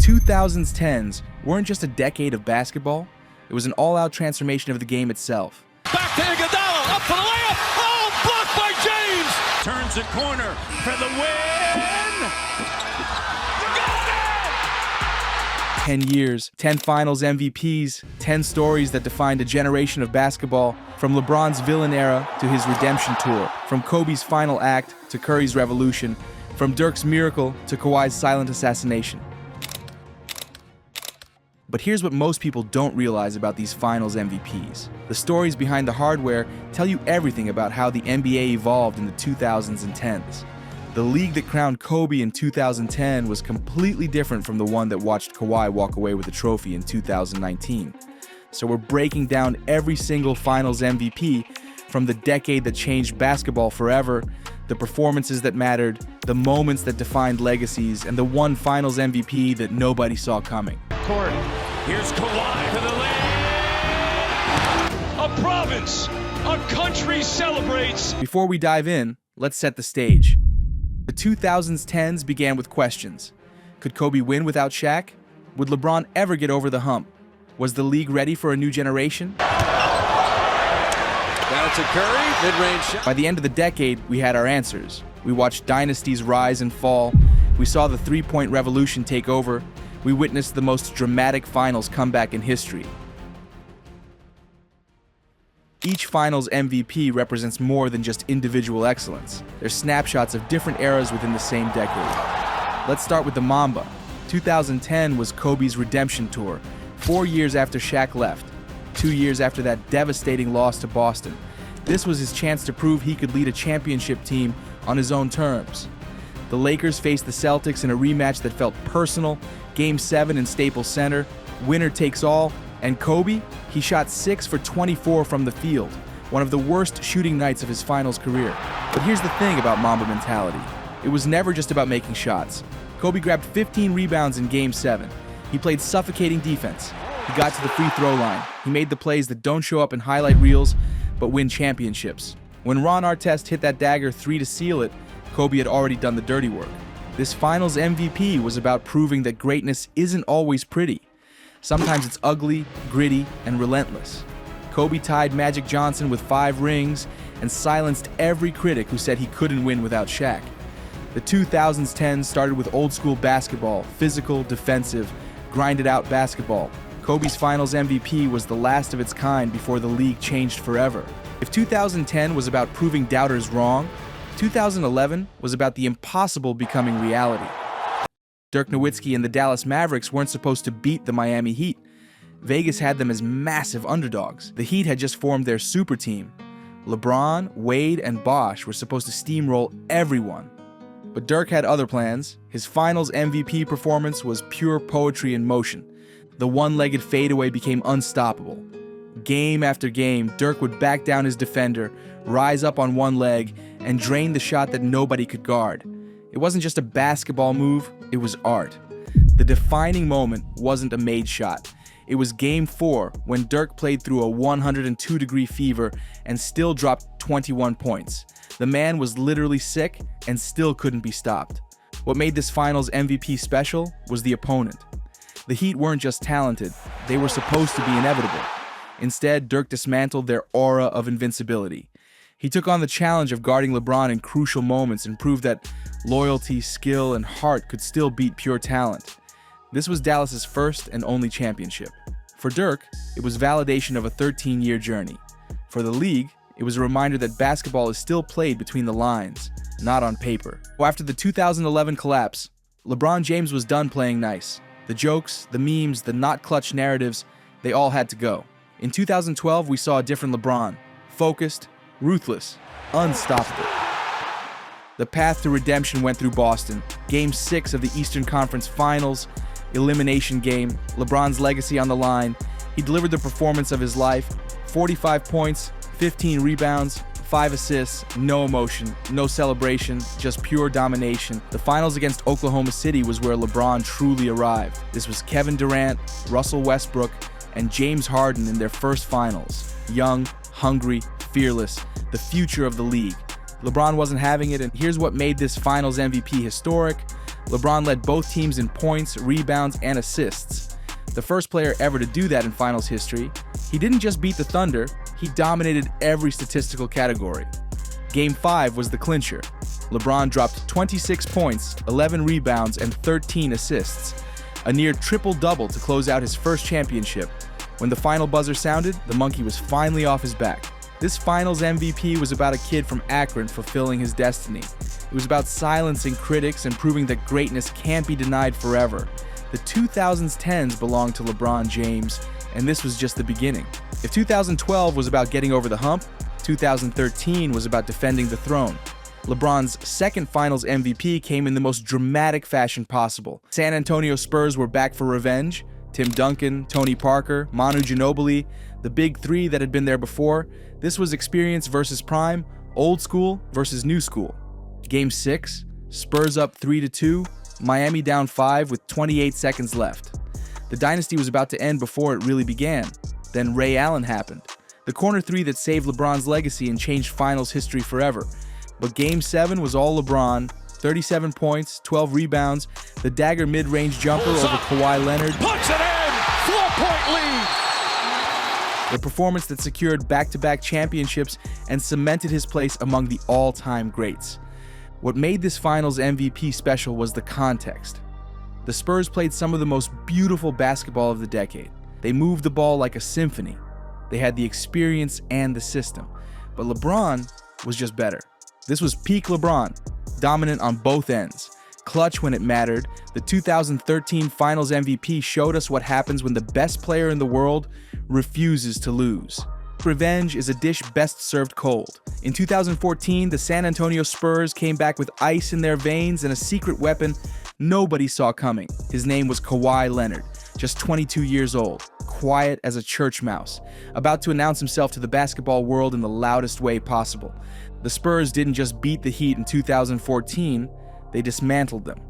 2010s weren't just a decade of basketball, it was an all-out transformation of the game itself. Back to Iguodala, up for the layup, oh, blocked by James! Turns the corner for the win! 10 years, 10 finals MVPs, 10 stories that defined a generation of basketball, from LeBron's villain era to his redemption tour, from Kobe's final act to Curry's revolution, from Dirk's miracle to Kawhi's silent assassination. But here's what most people don't realize about these finals MVPs. The stories behind the hardware tell you everything about how the NBA evolved in the 2000s and 10s. The league that crowned Kobe in 2010 was completely different from the one that watched Kawhi walk away with the trophy in 2019. So we're breaking down every single finals MVP from the decade that changed basketball forever, the performances that mattered, the moments that defined legacies, and the one finals MVP that nobody saw coming. Court. Here's Kawhi to the lane. A province, a country celebrates. Before we dive in, let's set the stage. The 2010s began with questions. Could Kobe win without Shaq? Would LeBron ever get over the hump? Was the league ready for a new generation? Down to Curry, mid-range shot. By the end of the decade, we had our answers. We watched dynasties rise and fall. We saw the three-point revolution take over. We witnessed the most dramatic finals comeback in history. Each finals MVP represents more than just individual excellence. They're snapshots of different eras within the same decade. Let's start with the Mamba. 2010 was Kobe's redemption tour, 4 years after Shaq left, 2 years after that devastating loss to Boston. This was his chance to prove he could lead a championship team on his own terms. The Lakers faced the Celtics in a rematch that felt personal, Game 7 in Staples Center, winner takes all, and Kobe, he shot 6 for 24 from the field, one of the worst shooting nights of his finals career. But here's the thing about Mamba mentality. It was never just about making shots. Kobe grabbed 15 rebounds in Game 7. He played suffocating defense. He got to the free throw line. He made the plays that don't show up in highlight reels, but win championships. When Ron Artest hit that dagger 3 to seal it, Kobe had already done the dirty work. This finals MVP was about proving that greatness isn't always pretty. Sometimes it's ugly, gritty, and relentless. Kobe tied Magic Johnson with 5 rings and silenced every critic who said he couldn't win without Shaq. The 2010s started with old school basketball, physical, defensive, grinded out basketball. Kobe's finals MVP was the last of its kind before the league changed forever. If 2010 was about proving doubters wrong, 2011 was about the impossible becoming reality. Dirk Nowitzki and the Dallas Mavericks weren't supposed to beat the Miami Heat. Vegas had them as massive underdogs. The Heat had just formed their super team. LeBron, Wade, and Bosh were supposed to steamroll everyone. But Dirk had other plans. His finals MVP performance was pure poetry in motion. The one-legged fadeaway became unstoppable. Game after game, Dirk would back down his defender, rise up on one leg, and drain the shot that nobody could guard. It wasn't just a basketball move, it was art. The defining moment wasn't a made shot. It was Game 4 when Dirk played through a 102-degree fever and still dropped 21 points. The man was literally sick and still couldn't be stopped. What made this finals MVP special was the opponent. The Heat weren't just talented, they were supposed to be inevitable. Instead, Dirk dismantled their aura of invincibility. He took on the challenge of guarding LeBron in crucial moments and proved that loyalty, skill, and heart could still beat pure talent. This was Dallas's first and only championship. For Dirk, it was validation of a 13-year journey. For the league, it was a reminder that basketball is still played between the lines, not on paper. After the 2011 collapse, LeBron James was done playing nice. The jokes, the memes, the not-clutch narratives, they all had to go. In 2012, we saw a different LeBron, focused, ruthless, unstoppable. The path to redemption went through Boston. Game 6 of the Eastern Conference Finals, elimination game, LeBron's legacy on the line. He delivered the performance of his life, 45 points, 15 rebounds, 5 assists, no emotion, no celebration, just pure domination. The finals against Oklahoma City was where LeBron truly arrived. This was Kevin Durant, Russell Westbrook, and James Harden in their first finals. Young, hungry, fearless, the future of the league. LeBron wasn't having it, and here's what made this finals MVP historic. LeBron led both teams in points, rebounds, and assists. The first player ever to do that in finals history. He didn't just beat the Thunder, he dominated every statistical category. Game 5 was the clincher. LeBron dropped 26 points, 11 rebounds, and 13 assists. A near triple-double to close out his first championship. When the final buzzer sounded, the monkey was finally off his back. This finals MVP was about a kid from Akron fulfilling his destiny. It was about silencing critics and proving that greatness can't be denied forever. The 2010s belonged to LeBron James, and this was just the beginning. If 2012 was about getting over the hump, 2013 was about defending the throne. LeBron's second finals MVP came in the most dramatic fashion possible. San Antonio Spurs were back for revenge. Tim Duncan, Tony Parker, Manu Ginobili, the big three that had been there before. This was experience versus prime, old school versus new school. Game 6, Spurs up 3-2, Miami down 5 with 28 seconds left. The dynasty was about to end before it really began. Then Ray Allen happened. The corner three that saved LeBron's legacy and changed finals history forever. But Game 7 was all LeBron, 37 points, 12 rebounds, the dagger mid-range jumper over Kawhi Leonard. Puts it in! 4-point lead! The performance that secured back-to-back championships and cemented his place among the all-time greats. What made this finals MVP special was the context. The Spurs played some of the most beautiful basketball of the decade. They moved the ball like a symphony. They had the experience and the system. But LeBron was just better. This was peak LeBron, dominant on both ends. Clutch when it mattered, the 2013 Finals MVP showed us what happens when the best player in the world refuses to lose. Revenge is a dish best served cold. In 2014, the San Antonio Spurs came back with ice in their veins and a secret weapon nobody saw coming. His name was Kawhi Leonard, just 22 years old, quiet as a church mouse, about to announce himself to the basketball world in the loudest way possible. The Spurs didn't just beat the Heat in 2014, they dismantled them.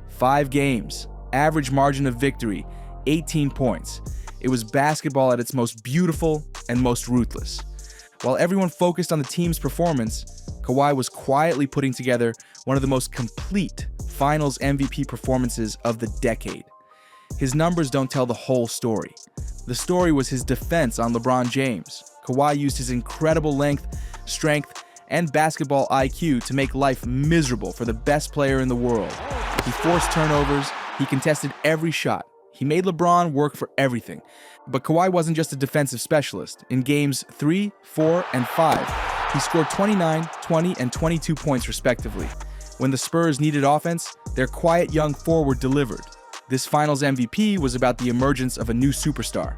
5 games, average margin of victory, 18 points. It was basketball at its most beautiful and most ruthless. While everyone focused on the team's performance, Kawhi was quietly putting together one of the most complete Finals MVP performances of the decade. His numbers don't tell the whole story. The story was his defense on LeBron James. Kawhi used his incredible length, strength, and basketball IQ to make life miserable for the best player in the world. He forced turnovers, he contested every shot. He made LeBron work for everything. But Kawhi wasn't just a defensive specialist. In games 3, 4, and 5, he scored 29, 20, and 22 points respectively. When the Spurs needed offense, their quiet young forward delivered. This Finals MVP was about the emergence of a new superstar.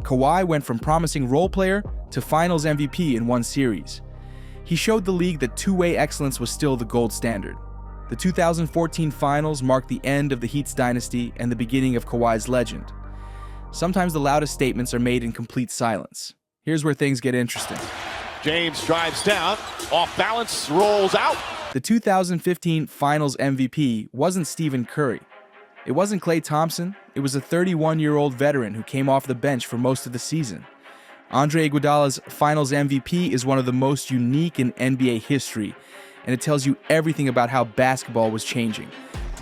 Kawhi went from promising role player to Finals MVP in one series. He showed the league that two-way excellence was still the gold standard. The 2014 Finals marked the end of the Heat's dynasty and the beginning of Kawhi's legend. Sometimes the loudest statements are made in complete silence. Here's where things get interesting. James drives down, off balance, rolls out. The 2015 Finals MVP wasn't Stephen Curry. It wasn't Klay Thompson. It was a 31-year-old veteran who came off the bench for most of the season. Andre Iguodala's Finals MVP is one of the most unique in NBA history, and it tells you everything about how basketball was changing.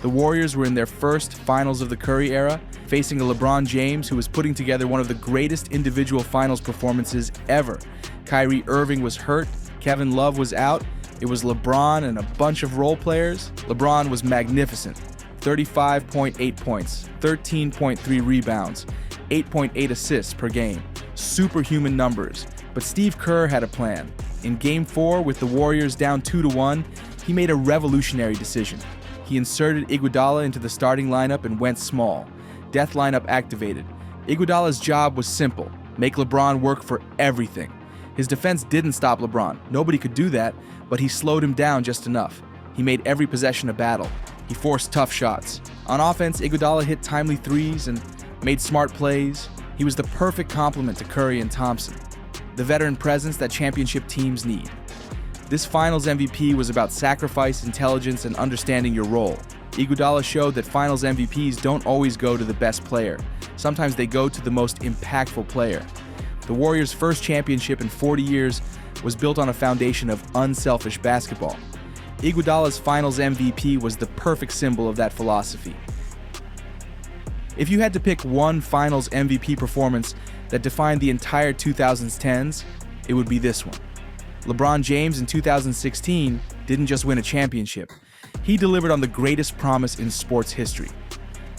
The Warriors were in their first Finals of the Curry era, facing a LeBron James who was putting together one of the greatest individual Finals performances ever. Kyrie Irving was hurt, Kevin Love was out, it was LeBron and a bunch of role players. LeBron was magnificent. 35.8 points, 13.3 rebounds, 8.8 assists per game. Superhuman numbers. But Steve Kerr had a plan. In Game 4, with the Warriors down 2-1, he made a revolutionary decision. He inserted Iguodala into the starting lineup and went small. Death lineup activated. Iguodala's job was simple: make LeBron work for everything. His defense didn't stop LeBron. Nobody could do that, but he slowed him down just enough. He made every possession a battle. He forced tough shots. On offense, Iguodala hit timely threes and made smart plays. He was the perfect complement to Curry and Thompson, the veteran presence that championship teams need. This Finals MVP was about sacrifice, intelligence, and understanding your role. Iguodala showed that Finals MVPs don't always go to the best player. Sometimes they go to the most impactful player. The Warriors' first championship in 40 years was built on a foundation of unselfish basketball. Iguodala's Finals MVP was the perfect symbol of that philosophy. If you had to pick one Finals MVP performance that defined the entire 2010s, it would be this one. LeBron James in 2016 didn't just win a championship. He delivered on the greatest promise in sports history.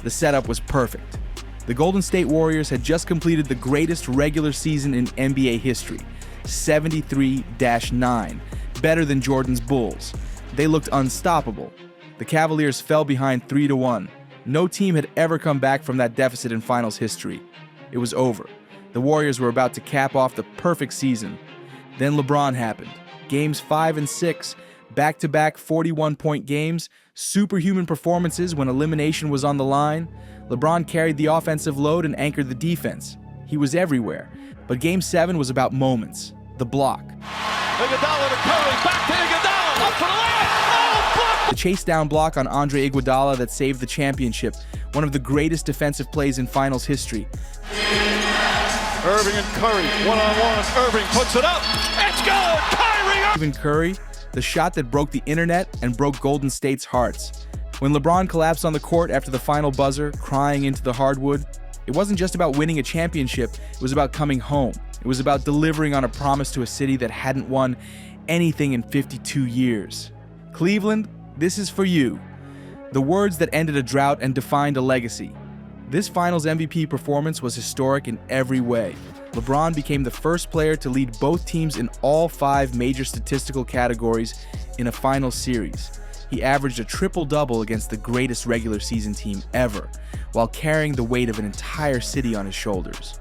The setup was perfect. The Golden State Warriors had just completed the greatest regular season in NBA history, 73-9, better than Jordan's Bulls. They looked unstoppable. The Cavaliers fell behind 3-1. No team had ever come back from that deficit in finals history. It was over. The Warriors were about to cap off the perfect season. Then LeBron happened. Games 5 and 6, back-to-back 41-point games, superhuman performances when elimination was on the line. LeBron carried the offensive load and anchored the defense. He was everywhere. But Game 7 was about moments. The block. Iguodala to Curry, back to Iguodala, up for the layup. Oh, block! The chase-down block on Andre Iguodala that saved the championship. One of the greatest defensive plays in finals history. Irving and Curry, one-on-one. Irving puts it up. It's good! Kyrie Irving! Even Curry, the shot that broke the internet and broke Golden State's hearts. When LeBron collapsed on the court after the final buzzer, crying into the hardwood, it wasn't just about winning a championship, it was about coming home. It was about delivering on a promise to a city that hadn't won anything in 52 years. Cleveland, this is for you. The words that ended a drought and defined a legacy. This Finals MVP performance was historic in every way. LeBron became the first player to lead both teams in all 5 major statistical categories in a finals series. He averaged a triple-double against the greatest regular season team ever, while carrying the weight of an entire city on his shoulders.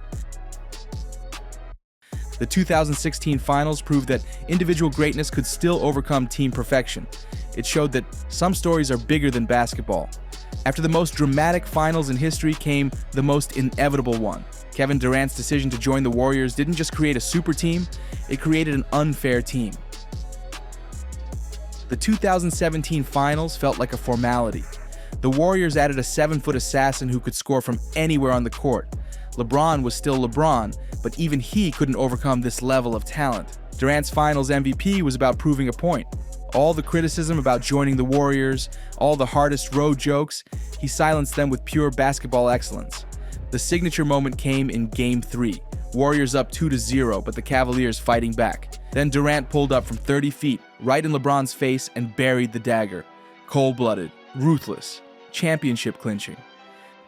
The 2016 Finals proved that individual greatness could still overcome team perfection. It showed that some stories are bigger than basketball. After the most dramatic finals in history came the most inevitable one. Kevin Durant's decision to join the Warriors didn't just create a super team, it created an unfair team. The 2017 Finals felt like a formality. The Warriors added a 7-foot assassin who could score from anywhere on the court. LeBron was still LeBron, but even he couldn't overcome this level of talent. Durant's Finals MVP was about proving a point. All the criticism about joining the Warriors, all the hardest road jokes, he silenced them with pure basketball excellence. The signature moment came in Game 3. Warriors up 2-0, but the Cavaliers fighting back. Then Durant pulled up from 30 feet, right in LeBron's face, and buried the dagger. Cold-blooded, ruthless, championship clinching.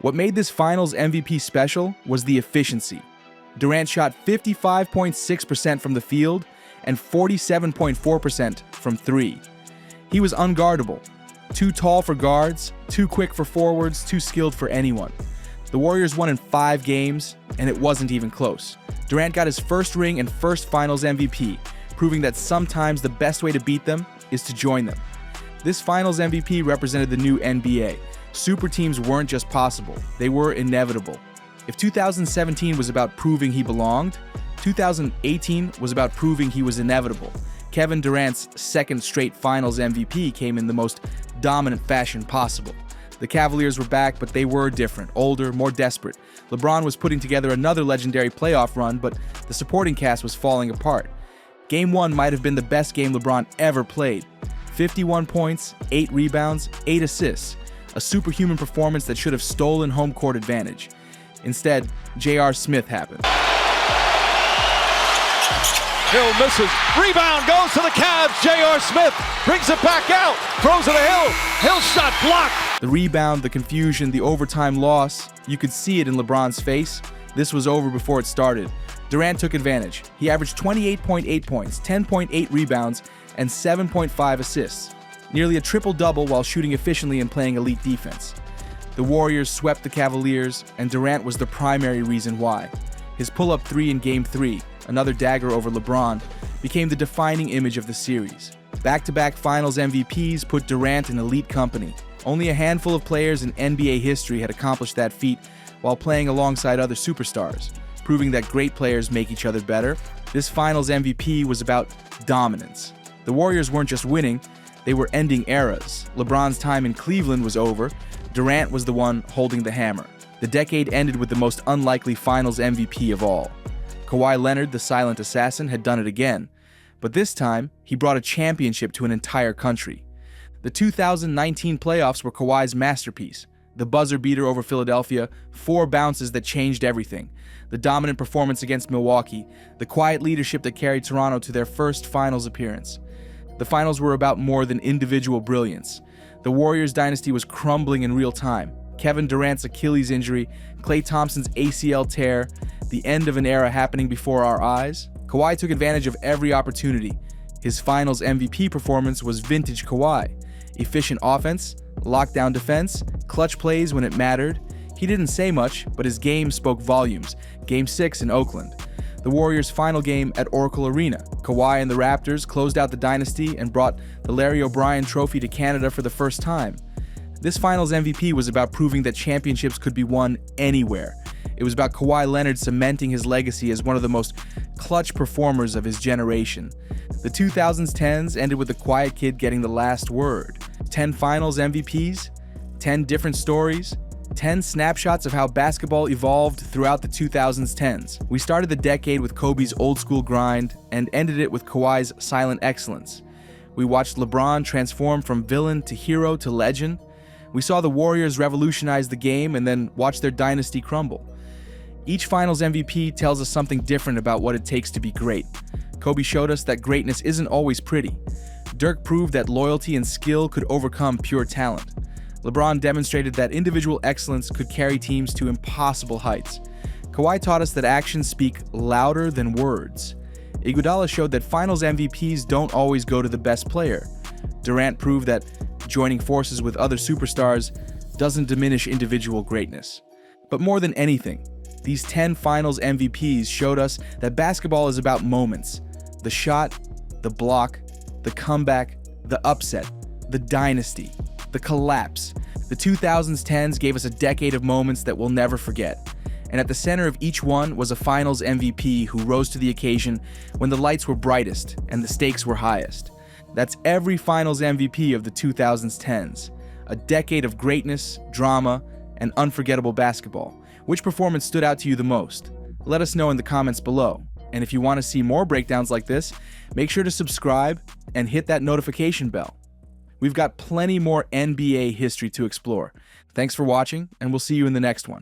What made this Finals MVP special was the efficiency. Durant shot 55.6% from the field and 47.4% from 3. He was unguardable. Too tall for guards, too quick for forwards, too skilled for anyone. The Warriors won in 5 games, and it wasn't even close. Durant got his first ring and first Finals MVP, proving that sometimes the best way to beat them is to join them. This Finals MVP represented the new NBA. Super teams weren't just possible, they were inevitable. If 2017 was about proving he belonged, 2018 was about proving he was inevitable. Kevin Durant's second straight Finals MVP came in the most dominant fashion possible. The Cavaliers were back, but they were different, older, more desperate. LeBron was putting together another legendary playoff run, but the supporting cast was falling apart. Game 1 might have been the best game LeBron ever played. 51 points, 8 rebounds, 8 assists. A superhuman performance that should have stolen home court advantage. Instead, J.R. Smith happened. Hill misses. Rebound goes to the Cavs. J.R. Smith brings it back out. Throws it to Hill. Hill shot blocked. The rebound, the confusion, the overtime loss, you could see it in LeBron's face. This was over before it started. Durant took advantage. He averaged 28.8 points, 10.8 rebounds, and 7.5 assists. Nearly a triple-double while shooting efficiently and playing elite defense. The Warriors swept the Cavaliers, and Durant was the primary reason why. His pull-up 3 in Game 3, another dagger over LeBron, became the defining image of the series. Back-to-back Finals MVPs put Durant in elite company. Only a handful of players in NBA history had accomplished that feat while playing alongside other superstars, proving that great players make each other better. This Finals MVP was about dominance. The Warriors weren't just winning, they were ending eras. LeBron's time in Cleveland was over. Durant was the one holding the hammer. The decade ended with the most unlikely Finals MVP of all. Kawhi Leonard, the silent assassin, had done it again. But this time, he brought a championship to an entire country. The 2019 playoffs were Kawhi's masterpiece. The buzzer beater over Philadelphia, 4 bounces that changed everything. The dominant performance against Milwaukee, the quiet leadership that carried Toronto to their first finals appearance. The finals were about more than individual brilliance. The Warriors dynasty was crumbling in real time. Kevin Durant's Achilles injury, Klay Thompson's ACL tear, the end of an era happening before our eyes. Kawhi took advantage of every opportunity. His finals MVP performance was vintage Kawhi. Efficient offense, lockdown defense, clutch plays when it mattered. He didn't say much, but his game spoke volumes. Game 6 in Oakland. The Warriors' final game at Oracle Arena. Kawhi and the Raptors closed out the dynasty and brought the Larry O'Brien Trophy to Canada for the first time. This finals MVP was about proving that championships could be won anywhere. It was about Kawhi Leonard cementing his legacy as one of the most clutch performers of his generation. The 2010s ended with the quiet kid getting the last word. 10 finals MVPs, 10 different stories, 10 snapshots of how basketball evolved throughout the 2010s. We started the decade with Kobe's old-school grind and ended it with Kawhi's silent excellence. We watched LeBron transform from villain to hero to legend. We saw the Warriors revolutionize the game and then watch their dynasty crumble. Each finals MVP tells us something different about what it takes to be great. Kobe showed us that greatness isn't always pretty. Dirk proved that loyalty and skill could overcome pure talent. LeBron demonstrated that individual excellence could carry teams to impossible heights. Kawhi taught us that actions speak louder than words. Iguodala showed that finals MVPs don't always go to the best player. Durant proved that joining forces with other superstars doesn't diminish individual greatness. But more than anything, these 10 finals MVPs showed us that basketball is about moments. The shot, the block, the comeback, the upset, the dynasty, the collapse. The 2010s gave us a decade of moments that we'll never forget. And at the center of each one was a finals MVP who rose to the occasion when the lights were brightest and the stakes were highest. That's every finals MVP of the 2010s. A decade of greatness, drama, and unforgettable basketball. Which performance stood out to you the most? Let us know in the comments below. And if you want to see more breakdowns like this, make sure to subscribe and hit that notification bell. We've got plenty more NBA history to explore. Thanks for watching, and we'll see you in the next one.